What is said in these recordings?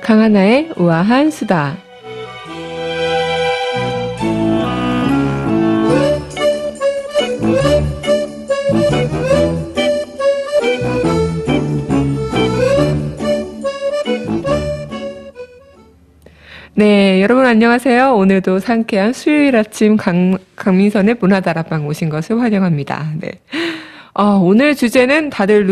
강하나의 우아한 수다. 네, 여러분 안녕하세요. 오늘도 상쾌한 수요일 아침 강민선의 문화다락방 오신 것을 환영합니다. 네. 오늘 주제는 다들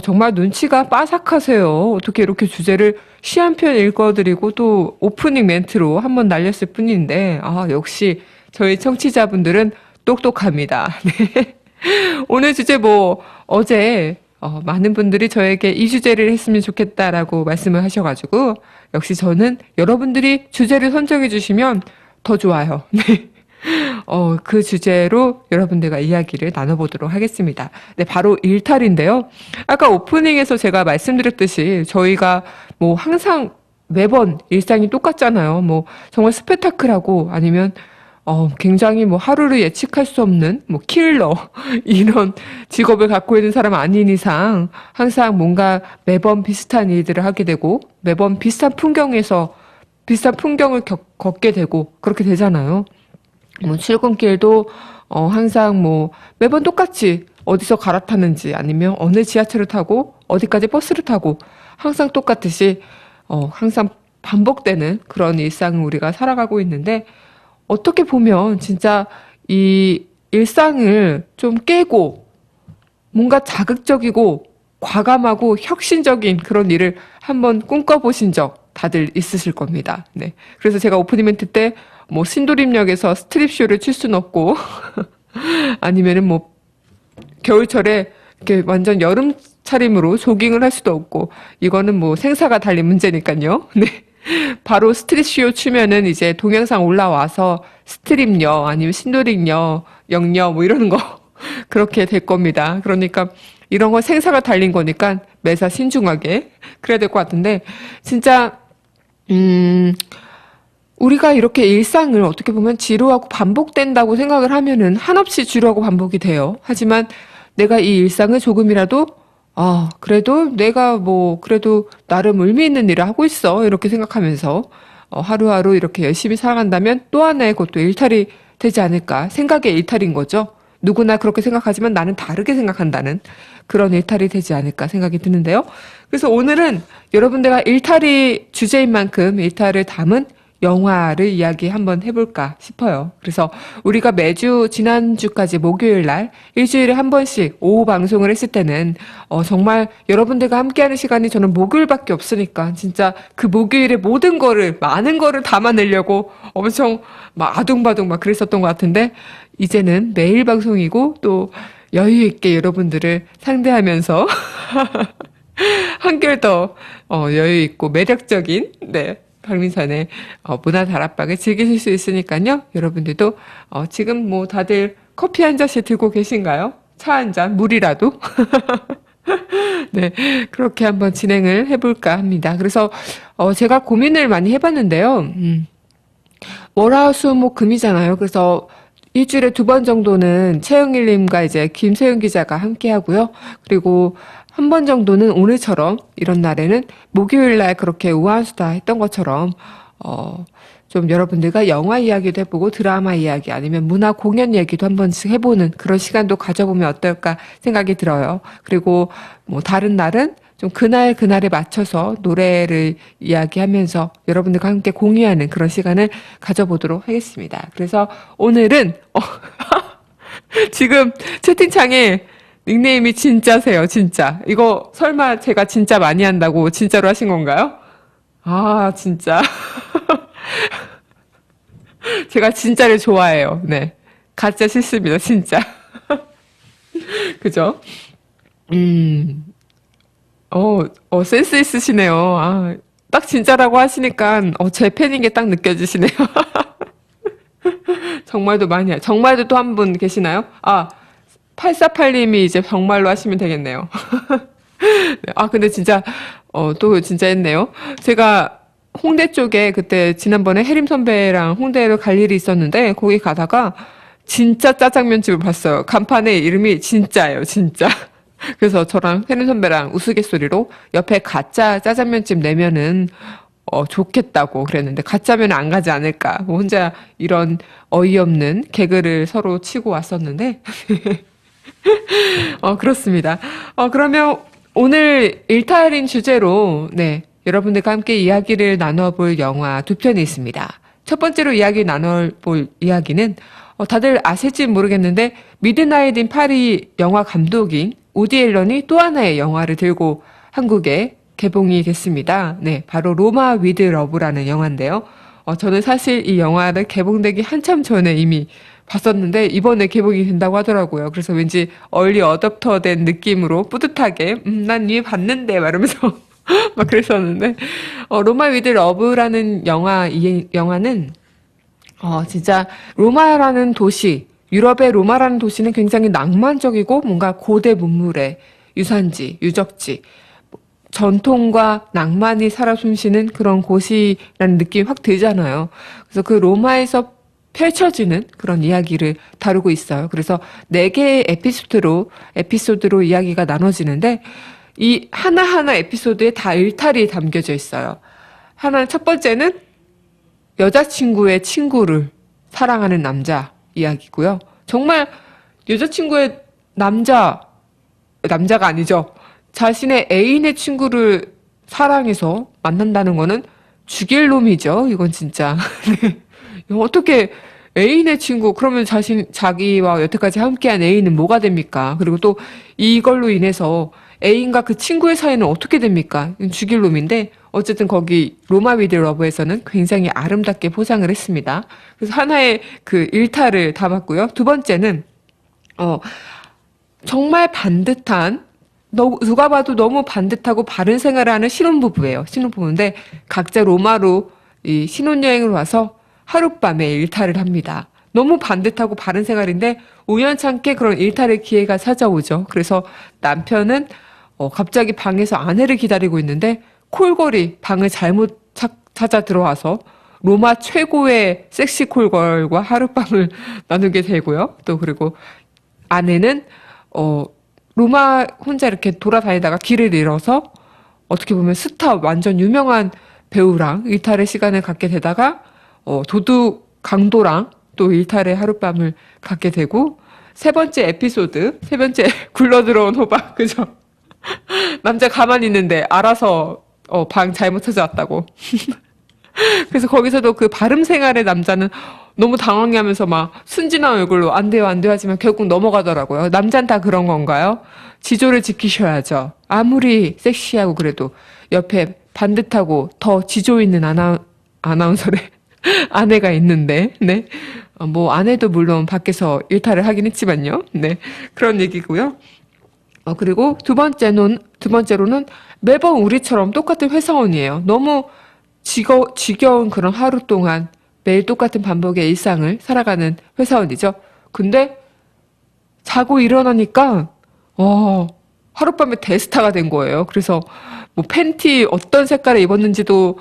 정말 눈치가 빠삭하세요. 어떻게 이렇게 주제를 시 한 편 읽어드리고 또 오프닝 멘트로 한번 날렸을 뿐인데, 역시 저희 청취자분들은 똑똑합니다. 네. 오늘 주제 어제 많은 분들이 저에게 이 주제를 했으면 좋겠다라고 말씀을 하셔가지고, 역시 저는 여러분들이 주제를 선정해 주시면 더 좋아요. 네. 그 주제로 여러분들과 이야기를 나눠보도록 하겠습니다. 네, 바로 일탈인데요. 아까 오프닝에서 제가 말씀드렸듯이 저희가 항상 매번 일상이 똑같잖아요. 정말 스페타클하고 아니면 굉장히 하루를 예측할 수 없는 킬러 이런 직업을 갖고 있는 사람 아닌 이상 항상 뭔가 매번 비슷한 일들을 하게 되고 매번 비슷한 풍경을 걷게 되고 그렇게 되잖아요. 출근길도 항상 매번 똑같이 어디서 갈아타는지 아니면 어느 지하철을 타고 어디까지 버스를 타고 항상 똑같듯이 항상 반복되는 그런 일상을 우리가 살아가고 있는데, 어떻게 보면 진짜 이 일상을 좀 깨고 뭔가 자극적이고 과감하고 혁신적인 그런 일을 한번 꿈꿔보신 적 다들 있으실 겁니다. 네. 그래서 제가 오프닝 멘트 때 신도림역에서 스트립쇼를 출 수는 없고 아니면은 겨울철에 이렇게 완전 여름 차림으로 조깅을 할 수도 없고, 이거는 생사가 달린 문제니까요. 네. 바로 스트릿쇼 추면은 이제 동영상 올라와서 스트립녀 아니면 신도림녀, 영녀 이러는 거 그렇게 될 겁니다. 그러니까 이런 거 생사가 달린 거니까 매사 신중하게 그래야 될 것 같은데, 진짜 우리가 이렇게 일상을 어떻게 보면 지루하고 반복된다고 생각을 하면은 한없이 지루하고 반복이 돼요. 하지만 내가 이 일상을 조금이라도 그래도 내가 그래도 나름 의미 있는 일을 하고 있어, 이렇게 생각하면서 하루하루 이렇게 열심히 살아간다면 또 하나의 것도 일탈이 되지 않을까. 생각의 일탈인 거죠. 누구나 그렇게 생각하지만 나는 다르게 생각한다는 그런 일탈이 되지 않을까 생각이 드는데요. 그래서 오늘은 여러분들과 일탈이 주제인 만큼 일탈을 담은 영화를 이야기 한번 해볼까 싶어요. 그래서 우리가 매주 지난주까지 목요일 날 일주일에 한 번씩 오후 방송을 했을 때는 정말 여러분들과 함께하는 시간이 저는 목요일밖에 없으니까 진짜 그 목요일에 많은 거를 담아내려고 엄청 아둥바둥 그랬었던 것 같은데, 이제는 매일 방송이고 또 여유 있게 여러분들을 상대하면서 한결 더 여유 있고 매력적인 박민선의 문화다락방을 즐기실 수 있으니까요. 여러분들도 지금 다들 커피 한 잔씩 들고 계신가요? 차 한 잔, 물이라도? 네, 그렇게 한번 진행을 해볼까 합니다. 그래서 제가 고민을 많이 해봤는데요. 월, 수, 목, 금이잖아요. 그래서 일주일에 2번 정도는 최영일님과 이제 김세윤 기자가 함께 하고요. 그리고 한 번 정도는 오늘처럼 이런 날에는 목요일 날 그렇게 우아한 수다 했던 것처럼 좀 여러분들과 영화 이야기도 해보고 드라마 이야기 아니면 문화 공연 얘기도 한 번씩 해보는 그런 시간도 가져보면 어떨까 생각이 들어요. 그리고 다른 날은 좀 그날에 맞춰서 노래를 이야기하면서 여러분들과 함께 공유하는 그런 시간을 가져보도록 하겠습니다. 그래서 오늘은 지금 채팅창에 닉네임이 진짜세요, 진짜. 이거 설마 제가 진짜 많이 한다고 진짜로 하신 건가요? 진짜. 제가 진짜를 좋아해요. 네. 가짜 싫습니다, 진짜. 그죠? 센스 있으시네요. 딱 진짜라고 하시니까, 제 팬인 게 딱 느껴지시네요. 정말도 많이, 정말도 또 한 분 계시나요? 848님이 이제 정말로 하시면 되겠네요. 근데 진짜, 또 진짜 했네요. 제가 홍대 쪽에 그때 지난번에 혜림 선배랑 홍대로 갈 일이 있었는데, 거기 가다가 진짜 짜장면 집을 봤어요. 간판에 이름이 진짜예요, 진짜. 그래서 저랑 세린 선배랑 우스갯소리로 옆에 가짜 짜장면집 내면은 좋겠다고 그랬는데 가짜면 안 가지 않을까. 뭐 혼자 이런 어이없는 개그를 서로 치고 왔었는데 그렇습니다. 그러면 오늘 일탈인 주제로, 네, 여러분들과 함께 이야기를 나눠볼 영화 두 편이 있습니다. 첫 번째로 이야기 나눠볼 이야기는, 다들 아실지 모르겠는데, 미드나잇 인 파리 영화 감독인 우디 앨런이 또 하나의 영화를 들고 한국에 개봉이 됐습니다. 네, 바로 로마 위드 러브라는 영화인데요. 저는 사실 이 영화를 개봉되기 한참 전에 이미 봤었는데 이번에 개봉이 된다고 하더라고요. 그래서 왠지 얼리 어댑터 된 느낌으로 뿌듯하게 난 이미 봤는데 말하면서 막 그랬었는데 로마 위드 러브라는 이 영화는 진짜 로마라는 도시, 유럽의 로마라는 도시는 굉장히 낭만적이고 뭔가 고대 문물의 유산지, 유적지, 전통과 낭만이 살아 숨쉬는 그런 곳이라는 느낌이 확 들잖아요. 그래서 그 로마에서 펼쳐지는 그런 이야기를 다루고 있어요. 그래서 네 개의 에피소드로 이야기가 나눠지는데 이 하나하나 에피소드에 다 일탈이 담겨져 있어요. 첫 번째는 여자친구의 친구를 사랑하는 남자 이야기고요. 정말 여자친구의 남자가 아니죠. 자신의 애인의 친구를 사랑해서 만난다는 거는 죽일 놈이죠. 이건 진짜. 네. 어떻게 애인의 친구, 그러면 자기와 여태까지 함께한 애인은 뭐가 됩니까? 그리고 또 이걸로 인해서 애인과 그 친구의 사이는 어떻게 됩니까? 이건 죽일 놈인데, 어쨌든 거기 로마 위드 러브에서는 굉장히 아름답게 포장을 했습니다. 그래서 하나의 그 일탈을 담았고요. 두 번째는, 정말 반듯한, 누가 봐도 너무 반듯하고 바른 생활을 하는 신혼부부예요. 신혼부부인데, 각자 로마로 이 신혼여행을 와서 하룻밤에 일탈을 합니다. 너무 반듯하고 바른 생활인데 우연찮게 그런 일탈의 기회가 찾아오죠. 그래서 남편은 갑자기 방에서 아내를 기다리고 있는데 콜걸이 방을 잘못 찾아 들어와서 로마 최고의 섹시 콜걸과 하룻밤을 나누게 되고요. 또 그리고 아내는 로마 혼자 이렇게 돌아다니다가 길을 잃어서 어떻게 보면 스타 완전 유명한 배우랑 일탈의 시간을 갖게 되다가 도둑 강도랑 또 일탈의 하룻밤을 갖게 되고 세 번째 굴러들어온 호박 그죠? 남자 가만히 있는데 알아서 방 잘못 찾아왔다고. 그래서 거기서도 그 바름 생활의 남자는 너무 당황해하면서 막 순진한 얼굴로 안 돼요 하지만 결국 넘어가더라고요. 남자는 다 그런 건가요? 지조를 지키셔야죠. 아무리 섹시하고 그래도 옆에 반듯하고 더 지조 있는 아나운서의 아내가 있는데, 네. 뭐 아내도 물론 밖에서 일탈을 하긴 했지만요. 네. 그런 얘기고요. 그리고 두 번째로는 매번 우리처럼 똑같은 회사원이에요. 너무 지겨운 그런 하루 동안 매일 똑같은 반복의 일상을 살아가는 회사원이죠. 근데 자고 일어나니까 하룻밤에 대스타가 된 거예요. 그래서 뭐 팬티 어떤 색깔을 입었는지도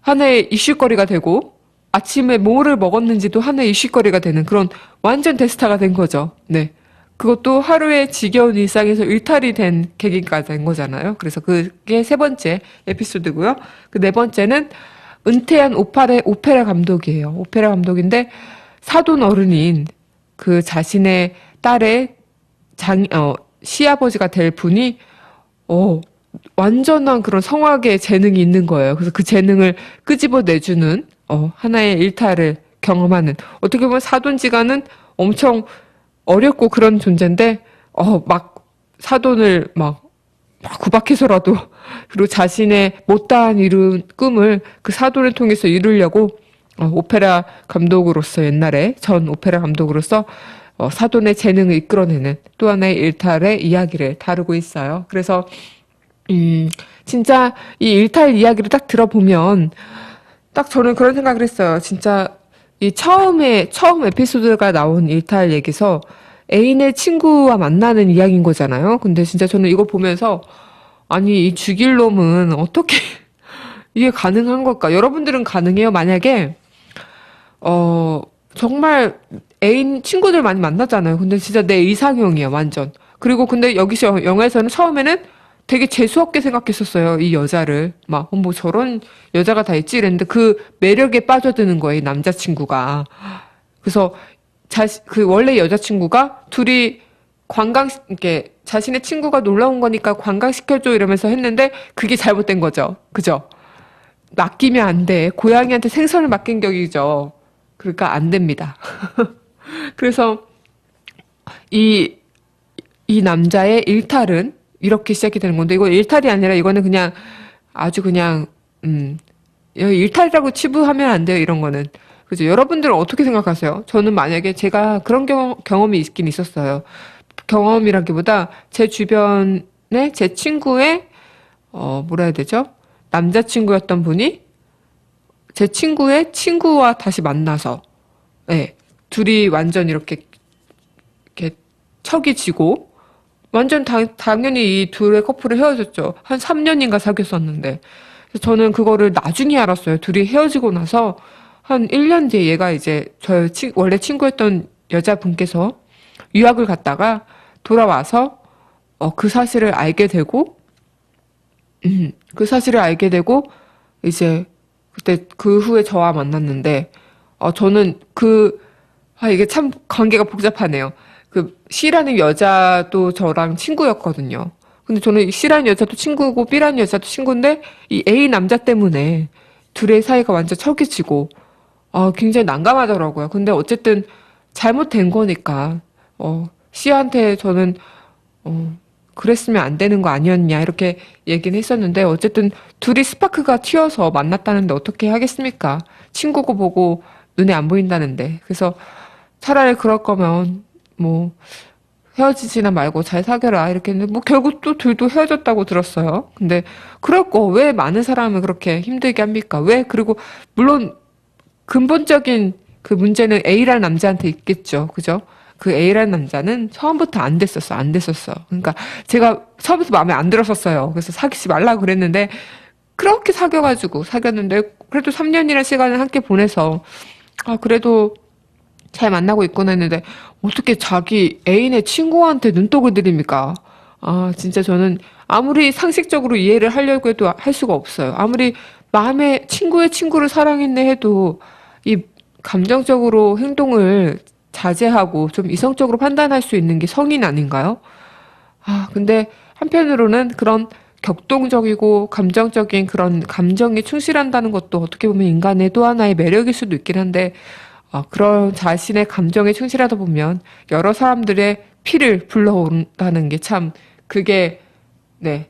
하나의 이슈거리가 되고 아침에 뭐를 먹었는지도 하나의 이슈거리가 되는 그런 완전 대스타가 된 거죠. 네. 그것도 하루의 지겨운 일상에서 일탈이 된 계기가 된 거잖아요. 그래서 그게 세 번째 에피소드고요. 그 네 번째는 은퇴한 오페라 감독이에요. 오페라 감독인데 사돈 어른인 그 자신의 딸의 시아버지가 될 분이 완전한 그런 성악의 재능이 있는 거예요. 그래서 그 재능을 끄집어내주는 하나의 일탈을 경험하는 어떻게 보면 사돈지간은 엄청 어렵고 그런 존재인데 막 사돈을 막 구박해서라도 그리고 자신의 못다한 이룬 꿈을 그 사돈을 통해서 이루려고 오페라 감독으로서 옛날에 전 오페라 감독으로서 사돈의 재능을 이끌어내는 또 하나의 일탈의 이야기를 다루고 있어요. 그래서 진짜 이 일탈 이야기를 딱 들어보면 딱 저는 그런 생각을 했어요. 진짜 이 처음 에피소드가 나온 일탈 얘기서 애인의 친구와 만나는 이야기인 거잖아요. 근데 진짜 저는 이거 보면서 아니 이 죽일 놈은 어떻게 이게 가능한 걸까? 여러분들은 가능해요? 만약에 정말 애인 친구들 많이 만나잖아요. 근데 진짜 내 이상형이야 완전. 그리고 근데 여기서 영화에서는 처음에는 되게 재수없게 생각했었어요. 이 여자를. 막, 뭐 저런 여자가 다 있지 이랬는데 그 매력에 빠져드는 거예요. 이 남자친구가. 그래서 그 원래 여자친구가 둘이 이렇게 자신의 친구가 놀러 온 거니까 관광시켜줘 이러면서 했는데 그게 잘못된 거죠. 그죠? 맡기면 안 돼. 고양이한테 생선을 맡긴 격이죠. 그러니까 안 됩니다. 그래서 이, 이 남자의 일탈은 이렇게 시작이 되는 건데, 이거 일탈이 아니라 이거는 그냥 아주 그냥, 일탈이라고 치부하면 안 돼요, 이런 거는. 그죠? 여러분들은 어떻게 생각하세요? 저는 만약에 제가 그런 경험이 있긴 있었어요. 경험이라기보다 제 주변에 제 친구의, 뭐라 해야 되죠? 남자친구였던 분이 제 친구의 친구와 다시 만나서, 예, 둘이 완전 이렇게 척이 지고, 완전 당연히 이 둘의 커플은 헤어졌죠. 한 3년인가 사귀었었는데. 그래서 저는 그거를 나중에 알았어요. 둘이 헤어지고 나서 한 1년 뒤에 얘가 이제 원래 친구였던 여자분께서 유학을 갔다가 돌아와서 그 사실을 알게 되고, 그 사실을 알게 되고, 이제 그때 그 후에 저와 만났는데, 저는 이게 참 관계가 복잡하네요. 그 C라는 여자도 저랑 친구였거든요. 근데 저는 C라는 여자도 친구고 B라는 여자도 친구인데 이 A 남자 때문에 둘의 사이가 완전 척이지고 굉장히 난감하더라고요. 근데 어쨌든 잘못된 거니까 C한테 저는 그랬으면 안 되는 거 아니었냐 이렇게 얘기는 했었는데 어쨌든 둘이 스파크가 튀어서 만났다는데 어떻게 하겠습니까? 친구고 보고 눈에 안 보인다는데. 그래서 차라리 그럴 거면 뭐 헤어지지나 말고 잘 사귀어라 이렇게 했는데 뭐 결국 또 둘도 헤어졌다고 들었어요. 근데 그럴 거 왜 많은 사람을 그렇게 힘들게 합니까? 왜 그리고 물론 근본적인 그 문제는 A라는 남자한테 있겠죠. 그죠? 그 A라는 남자는 처음부터 안 됐었어. 안 됐었어. 그러니까 제가 처음부터 마음에 안 들었었어요. 그래서 사귀지 말라고 그랬는데 그렇게 사귀었는데 그래도 3년이라는 시간을 함께 보내서 그래도 잘 만나고 있구나 했는데 어떻게 자기 애인의 친구한테 눈독을 들입니까? 진짜 저는 아무리 상식적으로 이해를 하려고 해도 할 수가 없어요. 아무리 마음에 친구의 친구를 사랑했네 해도 이 감정적으로 행동을 자제하고 좀 이성적으로 판단할 수 있는 게 성인 아닌가요? 근데 한편으로는 그런 격동적이고 감정적인 그런 감정에 충실한다는 것도 어떻게 보면 인간의 또 하나의 매력일 수도 있긴 한데 그런 자신의 감정에 충실하다 보면 여러 사람들의 피를 불러온다는 게 참, 네,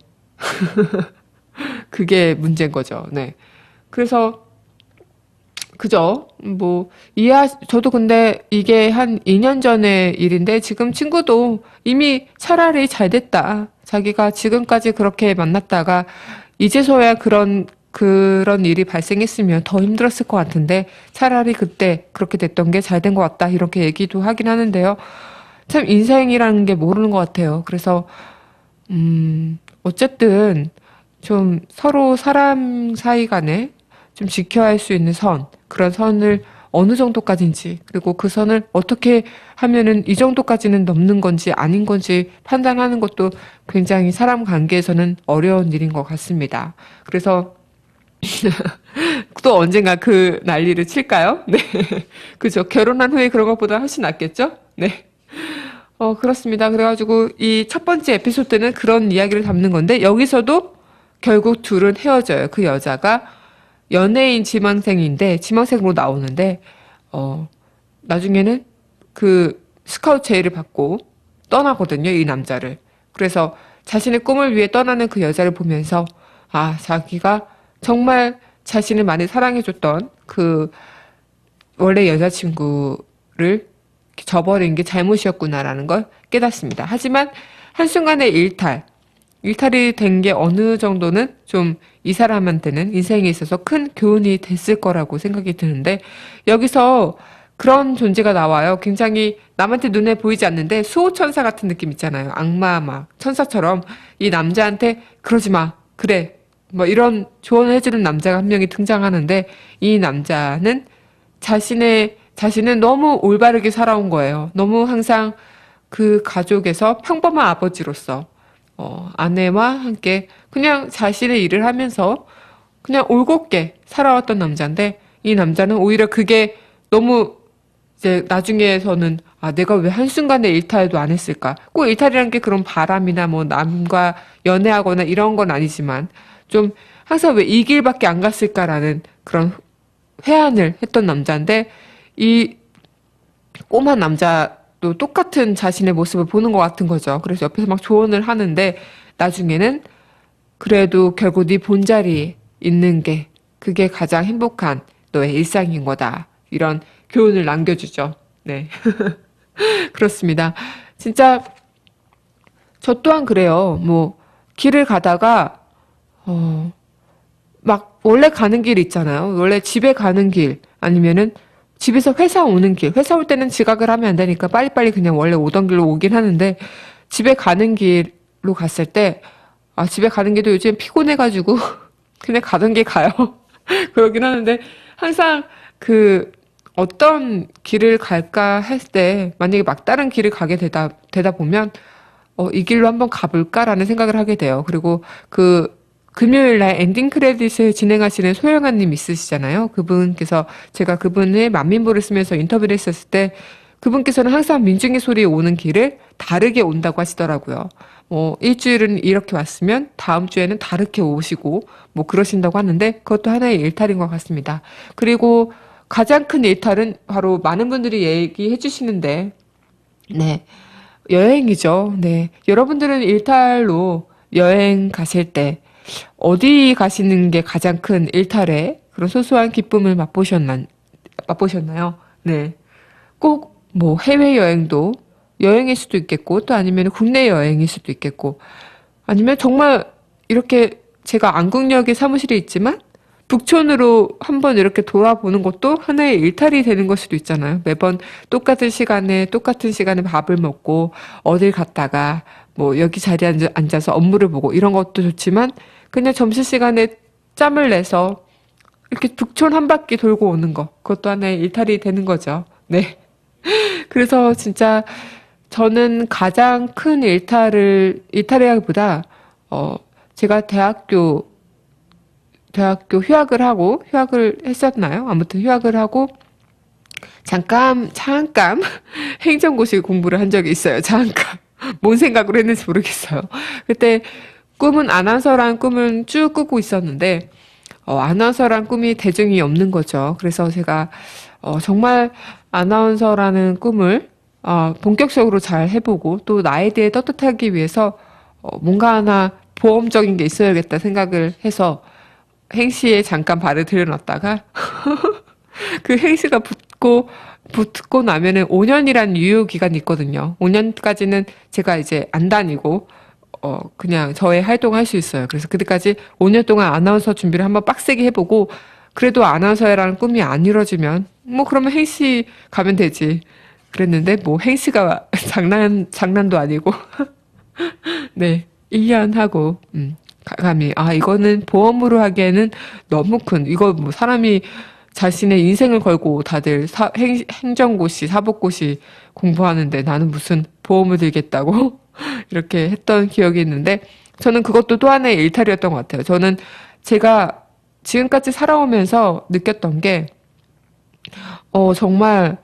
그게 문제인 거죠. 네. 그래서, 그죠? 저도 근데 이게 한 2년 전의 일인데 지금 친구도 이미 차라리 잘 됐다. 자기가 지금까지 그렇게 만났다가 이제서야 그런 일이 발생했으면 더 힘들었을 것 같은데 차라리 그때 그렇게 됐던 게 잘 된 것 같다 이렇게 얘기도 하긴 하는데요. 참 인생이라는 게 모르는 것 같아요. 그래서 어쨌든 좀 서로 사람 사이 간에 좀 지켜야 할 수 있는 그런 선을 어느 정도까지인지 그리고 그 선을 어떻게 하면은 이 정도까지는 넘는 건지 아닌 건지 판단하는 것도 굉장히 사람 관계에서는 어려운 일인 것 같습니다. 그래서 또 언젠가 그 난리를 칠까요? 네. 그죠. 결혼한 후에 그런 것보다 훨씬 낫겠죠? 네. 그렇습니다. 그래가지고 이 첫 번째 에피소드는 그런 이야기를 담는 건데 여기서도 결국 둘은 헤어져요. 그 여자가 연예인 지망생으로 나오는데, 나중에는 그 스카우트 제의를 받고 떠나거든요. 이 남자를. 그래서 자신의 꿈을 위해 떠나는 그 여자를 보면서 자기가 정말 자신을 많이 사랑해줬던 그 원래 여자친구를 저버린 게 잘못이었구나라는 걸 깨닫습니다. 하지만 한순간의 일탈이 된 게 어느 정도는 좀 이 사람한테는 인생에 있어서 큰 교훈이 됐을 거라고 생각이 드는데 여기서 그런 존재가 나와요. 굉장히 남한테 눈에 보이지 않는데 수호천사 같은 느낌 있잖아요. 악마 막 천사처럼 이 남자한테 그러지 마. 그래. 뭐 이런 조언을 해주는 남자가 한 명이 등장하는데 이 남자는 자신은 너무 올바르게 살아온 거예요. 너무 항상 그 가족에서 평범한 아버지로서 아내와 함께 그냥 자신의 일을 하면서 그냥 올곧게 살아왔던 남자인데 이 남자는 오히려 그게 너무 이제 나중에서는 아, 내가 왜 한순간에 일탈도 안 했을까? 꼭 일탈이란 게 그런 바람이나 뭐 남과 연애하거나 이런 건 아니지만 좀 항상 왜 이 길밖에 안 갔을까라는 그런 회한을 했던 남자인데 이 꼬마 남자도 똑같은 자신의 모습을 보는 것 같은 거죠. 그래서 옆에서 막 조언을 하는데 나중에는 그래도 결국 네 본자리에 있는 게 그게 가장 행복한 너의 일상인 거다. 이런 교훈을 남겨주죠. 네. 그렇습니다. 진짜 저 또한 그래요. 뭐 길을 가다가 막 원래 가는 길 있잖아요. 원래 집에 가는 길 아니면은 집에서 회사 오는 길. 회사 올 때는 지각을 하면 안 되니까 빨리빨리 그냥 원래 오던 길로 오긴 하는데 집에 가는 길로 갔을 때 아, 집에 가는 길도 요즘 피곤해가지고 그냥 가던 길 가요. 그러긴 하는데 항상 그 어떤 길을 갈까 했을 때 만약에 막다른 길을 가게 되다 보면 이 길로 한번 가볼까라는 생각을 하게 돼요. 그리고 그 금요일 날 엔딩 크레딧을 진행하시는 소영아님 있으시잖아요. 그분께서 제가 그분의 만민보를 쓰면서 인터뷰를 했었을 때 그분께서는 항상 민중의 소리 오는 길을 다르게 온다고 하시더라고요. 일주일은 이렇게 왔으면 다음 주에는 다르게 오시고 뭐 그러신다고 하는데 그것도 하나의 일탈인 것 같습니다. 그리고 가장 큰 일탈은 바로 많은 분들이 얘기해 주시는데 네. 여행이죠. 네. 여러분들은 일탈로 여행 가실 때 어디 가시는 게 가장 큰 일탈에 그런 소소한 기쁨을 맛보셨나요? 네. 꼭 뭐 해외여행도 여행일 수도 있겠고 또 아니면 국내 여행일 수도 있겠고 아니면 정말 이렇게 제가 안국역에 사무실이 있지만 북촌으로 한번 이렇게 돌아보는 것도 하나의 일탈이 되는 걸 수도 있잖아요. 매번 똑같은 시간에 밥을 먹고 어딜 갔다가 뭐 여기 자리에 앉아서 업무를 보고 이런 것도 좋지만 그냥 점심시간에 짬을 내서 이렇게 북촌 한 바퀴 돌고 오는 거 그것도 하나의 일탈이 되는 거죠. 네. 그래서 진짜 저는 가장 큰 일탈이라기보다 제가 대학교 휴학을 했었나요? 아무튼 휴학을 하고 잠깐 행정고시 공부를 한 적이 있어요. 잠깐. 뭔 생각으로 했는지 모르겠어요. 그때 아나운서란 꿈은 쭉 꾸고 있었는데 아나운서란 꿈이 대중이 없는 거죠. 그래서 제가 정말 아나운서라는 꿈을 본격적으로 잘 해보고 또 나에 대해 떳떳하기 위해서 뭔가 하나 보험적인 게 있어야겠다 생각을 해서 행시에 잠깐 발을 들여놨다가 그 행시가 붙고 나면은 5년이란 유효 기간이 있거든요. 5년까지는 제가 이제 안 다니고 그냥 저의 활동할 수 있어요. 그래서 그때까지 5년 동안 아나운서 준비를 한번 빡세게 해보고 그래도 아나운서라는 꿈이 안 이루어지면 뭐 그러면 행시 가면 되지. 그랬는데 뭐 행시가 장난도 아니고 네 1년 하고 감히 이거는 보험으로 하기에는 너무 이거 뭐 사람이 자신의 인생을 걸고 다들 행정고시 사법고시 공부하는데 나는 무슨 보험을 들겠다고 이렇게 했던 기억이 있는데 저는 그것도 또 하나의 일탈이었던 것 같아요. 저는 제가 지금까지 살아오면서 느꼈던 게 정말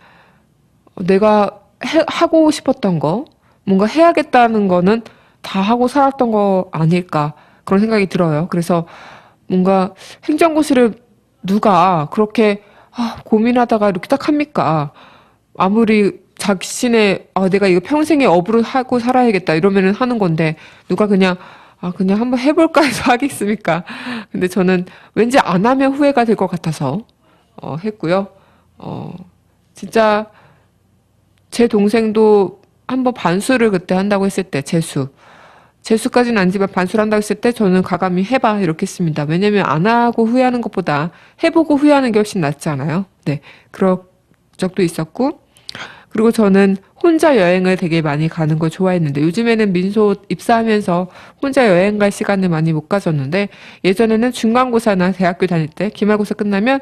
내가 하고 싶었던 거 뭔가 해야겠다는 거는 다 하고 살았던 거 아닐까 그런 생각이 들어요. 그래서 뭔가 행정고시를 누가 그렇게 고민하다가 이렇게 딱 합니까? 아무리 자신의 내가 이거 평생의 업으로 하고 살아야겠다 이러면은 하는 건데 누가 그냥 한번 해볼까 해서 하겠습니까? 근데 저는 왠지 안 하면 후회가 될 것 같아서 했고요. 진짜 제 동생도 한번 반수를 그때 한다고 했을 때 재수까지는 아니지만 반수를 한다고 했을 때 저는 과감히 해봐 이렇게 했습니다. 왜냐면 안 하고 후회하는 것보다 해보고 후회하는 게 훨씬 낫잖아요. 네, 그런 적도 있었고 그리고 저는 혼자 여행을 되게 많이 가는 걸 좋아했는데 요즘에는 민소 입사하면서 혼자 여행 갈 시간을 많이 못 가졌는데 예전에는 중간고사나 대학교 다닐 때 기말고사 끝나면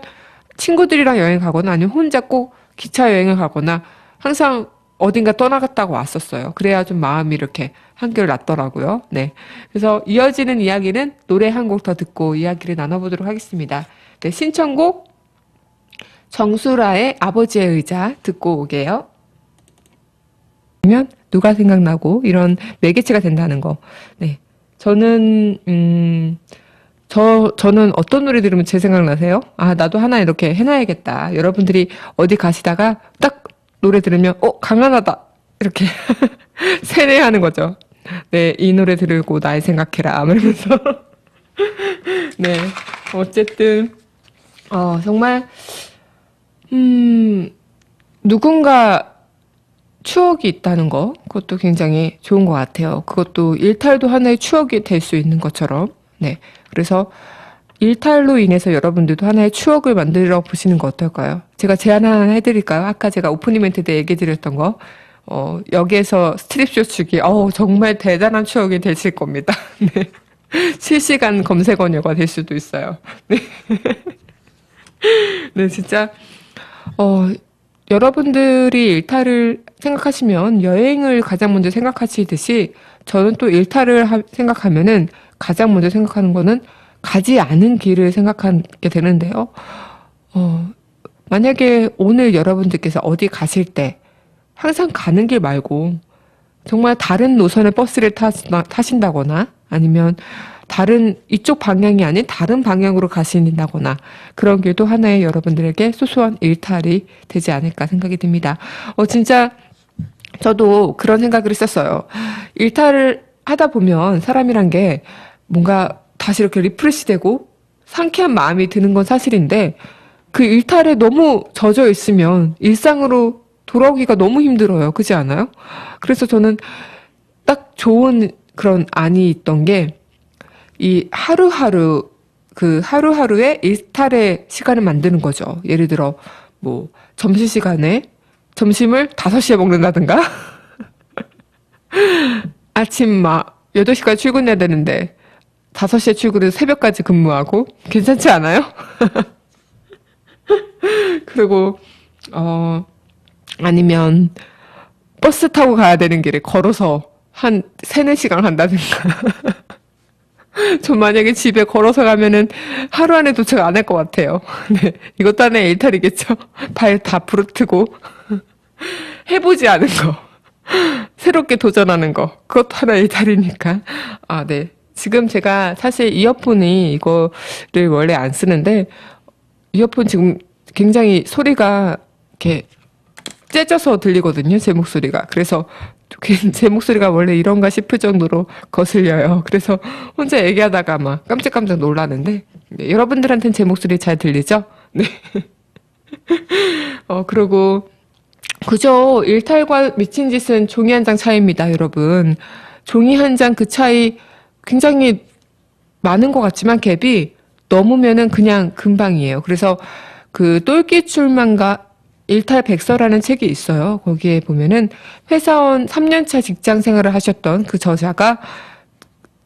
친구들이랑 여행 가거나 아니면 혼자 꼭 기차 여행을 가거나 항상 어딘가 떠나갔다가 왔었어요. 그래야 좀 마음이 이렇게 한결 낫더라고요. 네. 그래서 이어지는 이야기는 노래 한 곡 더 듣고 이야기를 나눠보도록 하겠습니다. 네, 신청곡 정수라의 아버지의 의자 듣고 오게요. 그러면 누가 생각나고 이런 매개체가 된다는 거. 네. 저는 어떤 노래 들으면 제 생각나세요? 아, 나도 하나 이렇게 해놔야겠다. 여러분들이 어디 가시다가 딱 노래 들으면, 강한하다. 이렇게 세뇌하는 거죠. 네, 이 노래 들고 날 생각해라. 이러면서. 네, 어쨌든, 정말, 누군가 추억이 있다는 거, 그것도 굉장히 좋은 것 같아요. 그것도 일탈도 하나의 추억이 될 수 있는 것처럼. 네. 그래서 일탈로 인해서 여러분들도 하나의 추억을 만들어 보시는 거 어떨까요? 제가 제안 하나 해드릴까요? 아까 제가 오프닝 멘트 때 얘기 드렸던 거. 여기에서 스트립쇼 추기, 정말 대단한 추억이 되실 겁니다. 네. 실시간 검색 언어가 될 수도 있어요. 네. 네, 진짜, 여러분들이 일탈을 생각하시면 여행을 가장 먼저 생각하시듯이 저는 또 일탈을 생각하면은 가장 먼저 생각하는 거는 가지 않은 길을 생각하게 되는데요. 만약에 오늘 여러분들께서 어디 가실 때 항상 가는 길 말고 정말 다른 노선의 버스를 타신다거나 아니면 다른 이쪽 방향이 아닌 다른 방향으로 가신다거나 그런 길도 하나의 여러분들에게 소소한 일탈이 되지 않을까 생각이 듭니다. 진짜 저도 그런 생각을 했었어요. 일탈을 하다 보면 사람이란 게 뭔가 다시 이렇게 리프레시 되고 상쾌한 마음이 드는 건 사실인데 그 일탈에 너무 젖어 있으면 일상으로 돌아오기가 너무 힘들어요. 그렇지 않아요? 그래서 저는 딱 좋은 그런 안이 있던 게 이 하루하루의 일탈의 시간을 만드는 거죠. 예를 들어 뭐 점심시간에 점심을 5시에 먹는다든가 아침 막 8시까지 출근해야 되는데 5시에 출근해서 새벽까지 근무하고 괜찮지 않아요? 그리고 아니면 버스 타고 가야 되는 길에 걸어서 한 3-4시간 한다든가 전 만약에 집에 걸어서 가면은 하루 안에 도착 안 할 것 같아요. 네, 이것도 하나의 일탈이겠죠. 발 다 부르트고 해보지 않은 거 새롭게 도전하는 거 그것도 하나의 일탈이니까. 아, 네. 지금 제가 사실 이어폰이 이거를 원래 안 쓰는데 이어폰 지금 굉장히 소리가 이렇게 째져서 들리거든요. 제 목소리가. 그래서 제 목소리가 원래 이런가 싶을 정도로 거슬려요. 그래서 혼자 얘기하다가 막 깜짝깜짝 놀라는데 네, 여러분들한테는 제 목소리 잘 들리죠? 네. 그리고 그저 일탈과 미친 짓은 종이 한 장 차이입니다, 여러분. 종이 한 장 그 차이 굉장히 많은 것 같지만 갭이 넘으면은 그냥 금방이에요. 그래서 그 똘끼출만과 일탈백서라는 책이 있어요. 거기에 보면은 회사원 3년차 직장 생활을 하셨던 그 저자가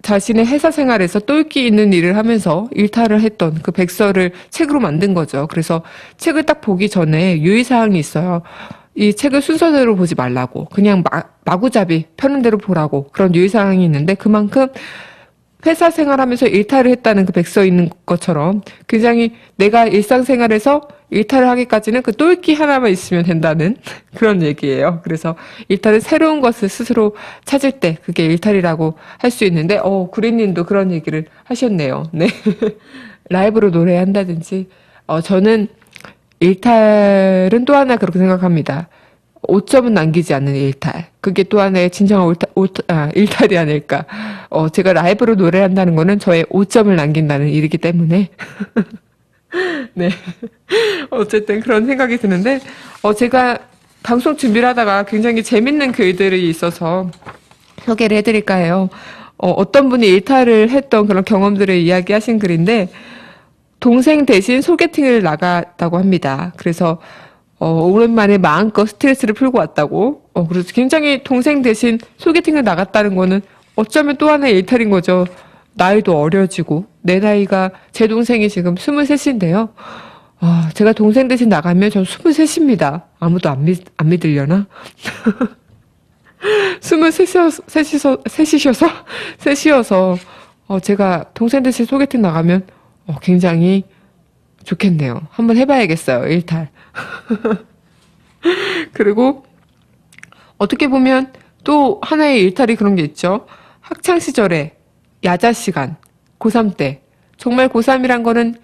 자신의 회사 생활에서 똘끼 있는 일을 하면서 일탈을 했던 그 백서를 책으로 만든 거죠. 그래서 책을 딱 보기 전에 유의사항이 있어요. 이 책을 순서대로 보지 말라고. 그냥 마구잡이 펴는 대로 보라고. 그런 유의사항이 있는데 그만큼 회사 생활하면서 일탈을 했다는 그 백서 있는 것처럼 굉장히 내가 일상생활에서 일탈을 하기까지는 그 똘끼 하나만 있으면 된다는 그런 얘기예요. 그래서 일탈은 새로운 것을 스스로 찾을 때 그게 일탈이라고 할 수 있는데 구리님도 그런 얘기를 하셨네요. 네. 라이브로 노래한다든지 저는 일탈은 또 하나 그렇게 생각합니다. 5점은 남기지 않는 일탈. 그게 또 하나의 진정한 일탈이 아닐까. 제가 라이브로 노래한다는 거는 저의 5점을 남긴다는 일이기 때문에. 네. 어쨌든 그런 생각이 드는데, 제가 방송 준비를 하다가 굉장히 재밌는 글들이 있어서 소개를 해드릴까 해요. 어떤 분이 일탈을 했던 그런 경험들을 이야기하신 글인데, 동생 대신 소개팅을 나갔다고 합니다. 그래서 오랜만에 마음껏 스트레스를 풀고 왔다고. 그래서 굉장히 동생 대신 소개팅을 나갔다는 거는 어쩌면 또 하나의 일탈인 거죠. 나이도 어려지고 내 나이가 제 동생이 지금 23인데요. 제가 동생 대신 나가면 전 23입니다. 아무도 안 믿으려나? 23이셔서, 제가 동생 대신 소개팅 나가면, 굉장히 좋겠네요. 한번 해봐야겠어요, 일탈. 그리고, 어떻게 보면 또 하나의 일탈이 그런 게 있죠. 학창시절에 야자 시간, 고3 때. 정말 고3이란 거는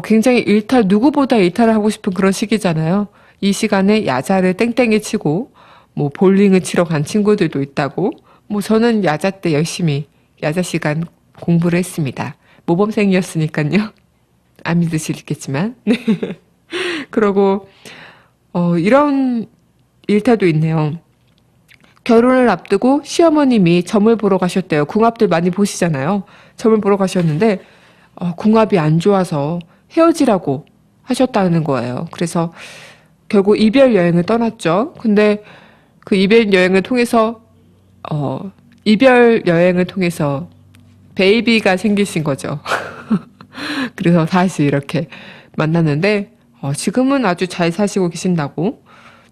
굉장히 누구보다 일탈을 하고 싶은 그런 시기잖아요. 이 시간에 야자를 땡땡이 치고, 뭐 볼링을 치러 간 친구들도 있다고. 뭐 저는 야자 때 열심히 야자 시간 공부를 했습니다. 모범생이었으니까요. 안 믿으시겠지만. 네. 그러고 이런 일탈도 있네요. 결혼을 앞두고 시어머님이 점을 보러 가셨대요. 궁합들 많이 보시잖아요. 점을 보러 가셨는데 궁합이 안 좋아서 헤어지라고 하셨다는 거예요. 그래서 결국 이별 여행을 떠났죠. 근데 그 이별 여행을 통해서 베이비가 생기신 거죠. 그래서 다시 이렇게 만났는데 지금은 아주 잘 사시고 계신다고.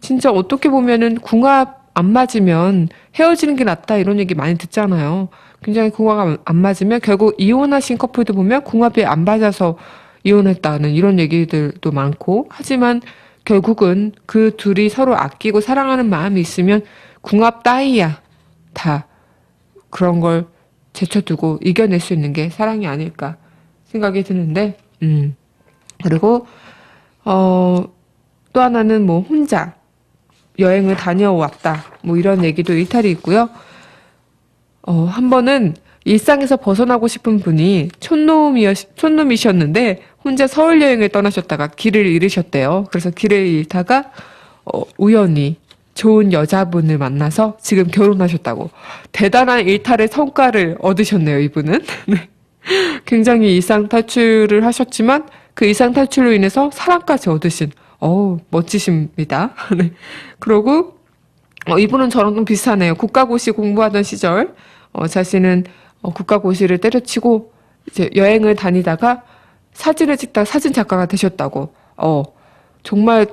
진짜 어떻게 보면은 궁합 안 맞으면 헤어지는 게 낫다 이런 얘기 많이 듣잖아요. 굉장히 궁합 안 맞으면 결국 이혼하신 커플도 보면 궁합이 안 맞아서 이혼했다는 이런 얘기들도 많고. 하지만 결국은 그 둘이 서로 아끼고 사랑하는 마음이 있으면 궁합 따위야 다 그런 걸 제쳐두고 이겨낼 수 있는 게 사랑이 아닐까 생각이 드는데, 그리고 또 하나는 뭐 혼자 여행을 다녀왔다 뭐 이런 얘기도 일탈이 있고요. 한 번은 일상에서 벗어나고 싶은 분이 촌놈이셨는데 혼자 서울 여행을 떠나셨다가 길을 잃으셨대요. 그래서 길을 잃다가 우연히 좋은 여자분을 만나서 지금 결혼하셨다고. 대단한 일탈의 성과를 얻으셨네요, 이분은. 네. 굉장히 일상 탈출을 하셨지만 그 일상 탈출로 인해서 사랑까지 얻으신 멋지십니다. 네. 그리고 이분은 저랑 좀 비슷하네요. 국가고시 공부하던 시절 자신은 국가고시를 때려치고 이제 여행을 다니다가 사진을 찍다가 사진 작가가 되셨다고. 정말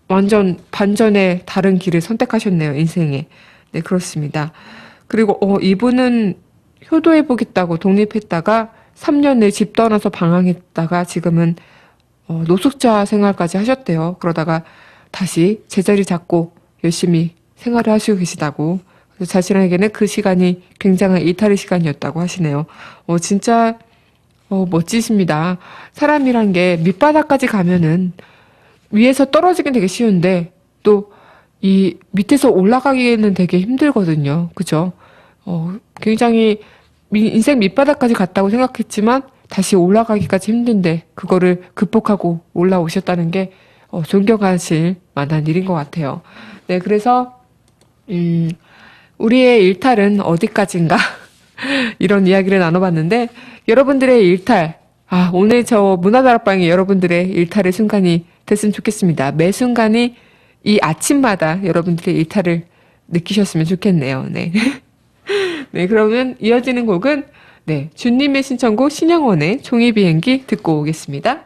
완전 반전의 다른 길을 선택하셨네요, 인생에. 네, 그렇습니다. 그리고 이분은 효도해보겠다고 독립했다가 3년 내에 집 떠나서 방황했다가 지금은 노숙자 생활까지 하셨대요. 그러다가 다시 제자리 잡고 열심히 생활을 하시고 계시다고. 그래서 자신에게는 그 시간이 굉장한 일탈의 시간이었다고 하시네요. 진짜 멋지십니다. 사람이란 게 밑바닥까지 가면은 위에서 떨어지긴 되게 쉬운데 또 이 밑에서 올라가기에는 되게 힘들거든요. 그죠? 굉장히 인생 밑바닥까지 갔다고 생각했지만 다시 올라가기까지 힘든데 그거를 극복하고 올라오셨다는 게 존경하실 만한 일인 것 같아요. 네, 그래서 우리의 일탈은 어디까지인가 이런 이야기를 나눠봤는데 여러분들의 일탈, 오늘 저 문화다락방에 여러분들의 일탈의 순간이 됐으면 좋겠습니다. 매 순간이 이 아침마다 여러분들의 일탈을 느끼셨으면 좋겠네요. 네. 네, 그러면 이어지는 곡은 주님의 신청곡 신영원의 종이비행기 듣고 오겠습니다.